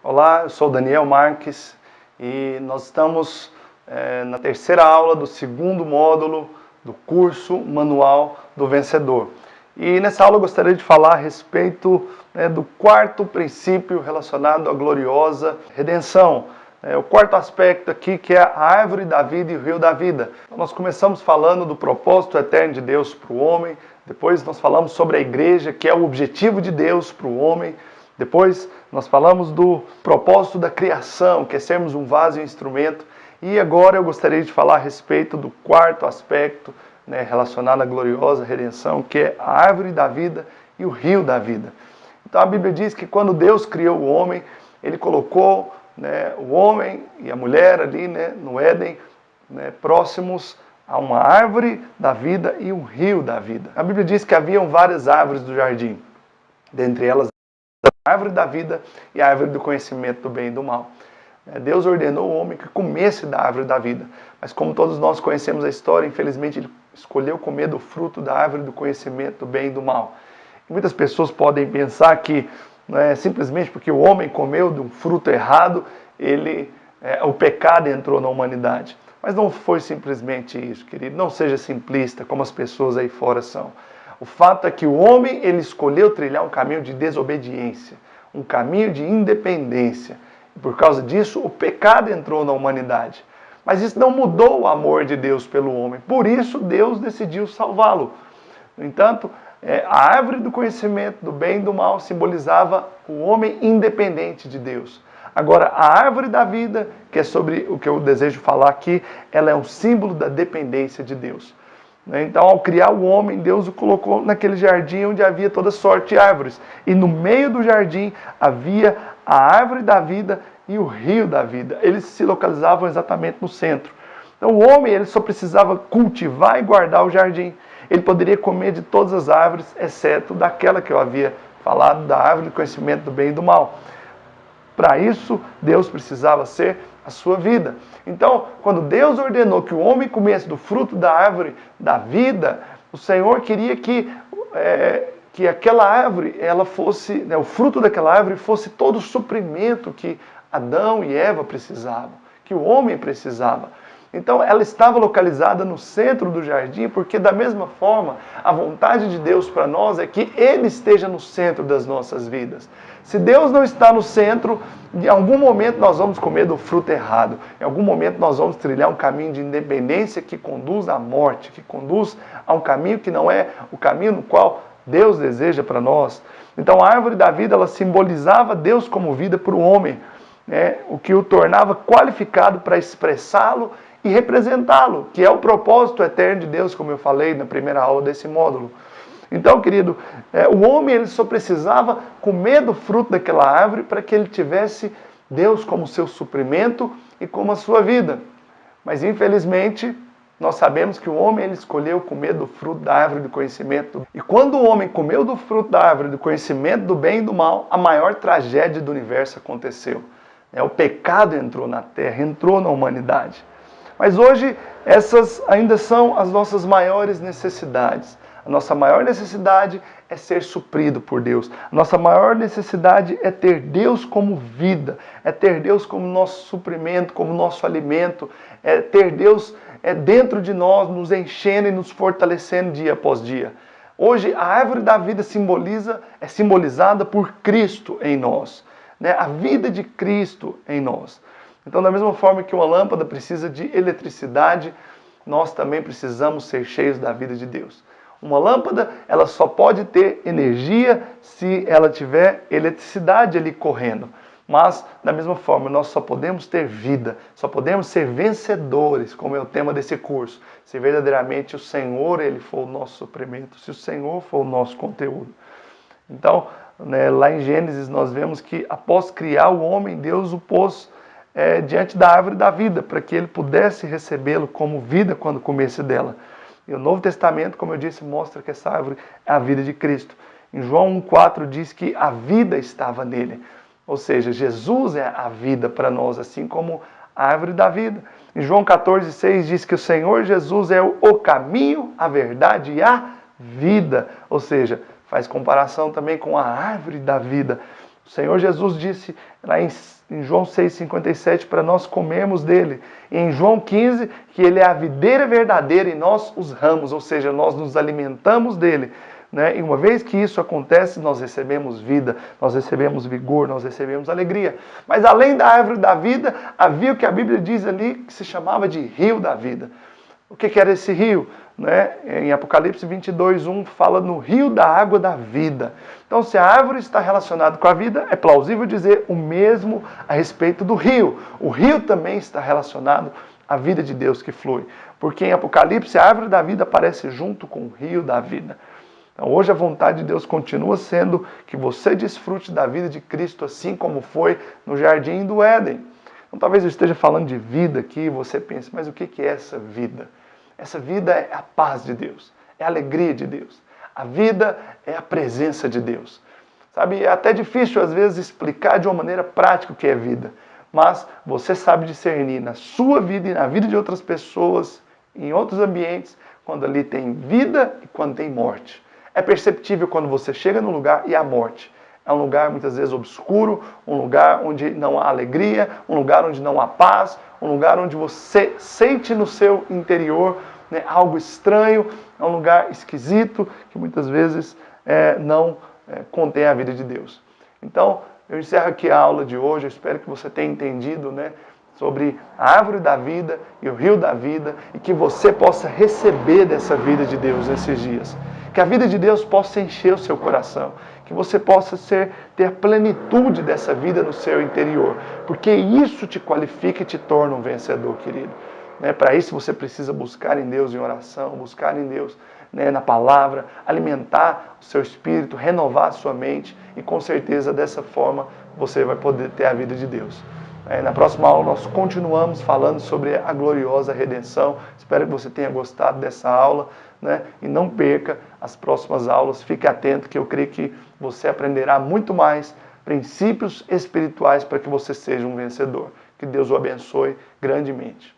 Olá, eu sou Daniel Marques e nós estamos na terceira aula do segundo módulo do curso Manual do Vencedor. E nessa aula eu gostaria de falar a respeito do quarto princípio relacionado à gloriosa redenção. O quarto aspecto aqui, que é a árvore da vida e o rio da vida. Então, nós começamos falando do propósito eterno de Deus para o homem, depois nós falamos sobre a igreja, que é o objetivo de Deus para o homem. Depois nós falamos do propósito da criação, que é sermos um vaso e um instrumento. E agora eu gostaria de falar a respeito do quarto aspecto relacionado à gloriosa redenção, que é a árvore da vida e o rio da vida. Então a Bíblia diz que quando Deus criou o homem, Ele colocou o homem e a mulher ali no Éden, próximos a uma árvore da vida e um rio da vida. A Bíblia diz que haviam várias árvores do jardim, dentre elas a árvore da vida e a árvore do conhecimento do bem e do mal. Deus ordenou o homem que comesse da árvore da vida, mas como todos nós conhecemos a história, infelizmente ele escolheu comer do fruto da árvore do conhecimento do bem e do mal. E muitas pessoas podem pensar que simplesmente porque o homem comeu de um fruto errado, o pecado entrou na humanidade. Mas não foi simplesmente isso, querido. Não seja simplista como as pessoas aí fora são. O fato é que o homem ele escolheu trilhar um caminho de desobediência, um caminho de independência. E por causa disso, o pecado entrou na humanidade. Mas isso não mudou o amor de Deus pelo homem. Por isso, Deus decidiu salvá-lo. No entanto, a árvore do conhecimento do bem e do mal simbolizava o homem independente de Deus. Agora, a árvore da vida, que é sobre o que eu desejo falar aqui, ela é um símbolo da dependência de Deus. Então, ao criar o homem, Deus o colocou naquele jardim onde havia toda sorte de árvores. E no meio do jardim havia a árvore da vida e o rio da vida. Eles se localizavam exatamente no centro. Então, o homem ele só precisava cultivar e guardar o jardim. Ele poderia comer de todas as árvores, exceto daquela que eu havia falado, da árvore do conhecimento do bem e do mal. Para isso, Deus precisava ser a sua vida. Então, quando Deus ordenou que o homem comesse do fruto da árvore da vida, o Senhor queria que aquela árvore, ela fosse, o fruto daquela árvore fosse todo o suprimento que Adão e Eva precisavam, que o homem precisava. Então, ela estava localizada no centro do jardim, porque da mesma forma, a vontade de Deus para nós é que Ele esteja no centro das nossas vidas. Se Deus não está no centro, em algum momento nós vamos comer do fruto errado. Em algum momento nós vamos trilhar um caminho de independência que conduz à morte, que conduz a um caminho que não é o caminho no qual Deus deseja para nós. Então, a árvore da vida, ela simbolizava Deus como vida para o homem, o que o tornava qualificado para expressá-lo e representá-lo, que é o propósito eterno de Deus, como eu falei na primeira aula desse módulo. Então, querido, o homem ele só precisava comer do fruto daquela árvore para que ele tivesse Deus como seu suprimento e como a sua vida. Mas, infelizmente, nós sabemos que o homem ele escolheu comer do fruto da árvore do conhecimento. E quando o homem comeu do fruto da árvore do conhecimento do bem e do mal, a maior tragédia do universo aconteceu. O pecado entrou na terra, entrou na humanidade. Mas hoje, essas ainda são as nossas maiores necessidades. A nossa maior necessidade é ser suprido por Deus. A nossa maior necessidade é ter Deus como vida, é ter Deus como nosso suprimento, como nosso alimento, é ter Deus dentro de nós, nos enchendo e nos fortalecendo dia após dia. Hoje, a árvore da vida é simbolizada por Cristo em nós, a vida de Cristo em nós. Então, da mesma forma que uma lâmpada precisa de eletricidade, nós também precisamos ser cheios da vida de Deus. Uma lâmpada, ela só pode ter energia se ela tiver eletricidade ali correndo. Mas, da mesma forma, nós só podemos ter vida, só podemos ser vencedores, como é o tema desse curso, se verdadeiramente o Senhor ele for o nosso suprimento, se o Senhor for o nosso conteúdo. Então, lá em Gênesis nós vemos que após criar o homem, Deus o pôs diante da árvore da vida, para que ele pudesse recebê-lo como vida quando comesse dela. E o Novo Testamento, como eu disse, mostra que essa árvore é a vida de Cristo. Em João 1,4 diz que a vida estava nele. Ou seja, Jesus é a vida para nós, assim como a árvore da vida. Em João 14,6 diz que o Senhor Jesus é o caminho, a verdade e a vida. Ou seja, faz comparação também com a árvore da vida. O Senhor Jesus disse lá em João 6,57 para nós comermos dele. E em João 15 que ele é a videira verdadeira e nós os ramos, ou seja, nós nos alimentamos dele. Né? E uma vez que isso acontece, nós recebemos vida, nós recebemos vigor, nós recebemos alegria. Mas além da árvore da vida, havia o que a Bíblia diz ali que se chamava de rio da vida. O que era esse rio? Né? Em Apocalipse 22:1 fala no rio da água da vida. Então, se a árvore está relacionada com a vida, é plausível dizer o mesmo a respeito do rio. O rio também está relacionado à vida de Deus que flui. Porque em Apocalipse a árvore da vida aparece junto com o rio da vida. Então, hoje a vontade de Deus continua sendo que você desfrute da vida de Cristo assim como foi no jardim do Éden. Então, talvez eu esteja falando de vida aqui e você pense, mas o que é essa vida? Essa vida é a paz de Deus, é a alegria de Deus. A vida é a presença de Deus. Sabe, é até difícil às vezes explicar de uma maneira prática o que é vida, mas você sabe discernir na sua vida e na vida de outras pessoas, em outros ambientes, quando ali tem vida e quando tem morte. É perceptível quando você chega num lugar e há morte. É um lugar muitas vezes obscuro, um lugar onde não há alegria, um lugar onde não há paz, um lugar onde você sente no seu interior, né, algo estranho, é um lugar esquisito que muitas vezes não contém a vida de Deus. Então, eu encerro aqui a aula de hoje, eu espero que você tenha entendido, né, sobre a árvore da vida e o rio da vida e que você possa receber dessa vida de Deus nesses dias. Que a vida de Deus possa encher o seu coração, que você possa ter plenitude dessa vida no seu interior, porque isso te qualifica e te torna um vencedor, querido. Para isso você precisa buscar em Deus em oração, buscar em Deus, né, na palavra, alimentar o seu espírito, renovar a sua mente e com certeza dessa forma você vai poder ter a vida de Deus. Na próxima aula nós continuamos falando sobre a gloriosa redenção. Espero que você tenha gostado dessa aula, né? E não perca as próximas aulas. Fique atento que eu creio que você aprenderá muito mais princípios espirituais para que você seja um vencedor. Que Deus o abençoe grandemente.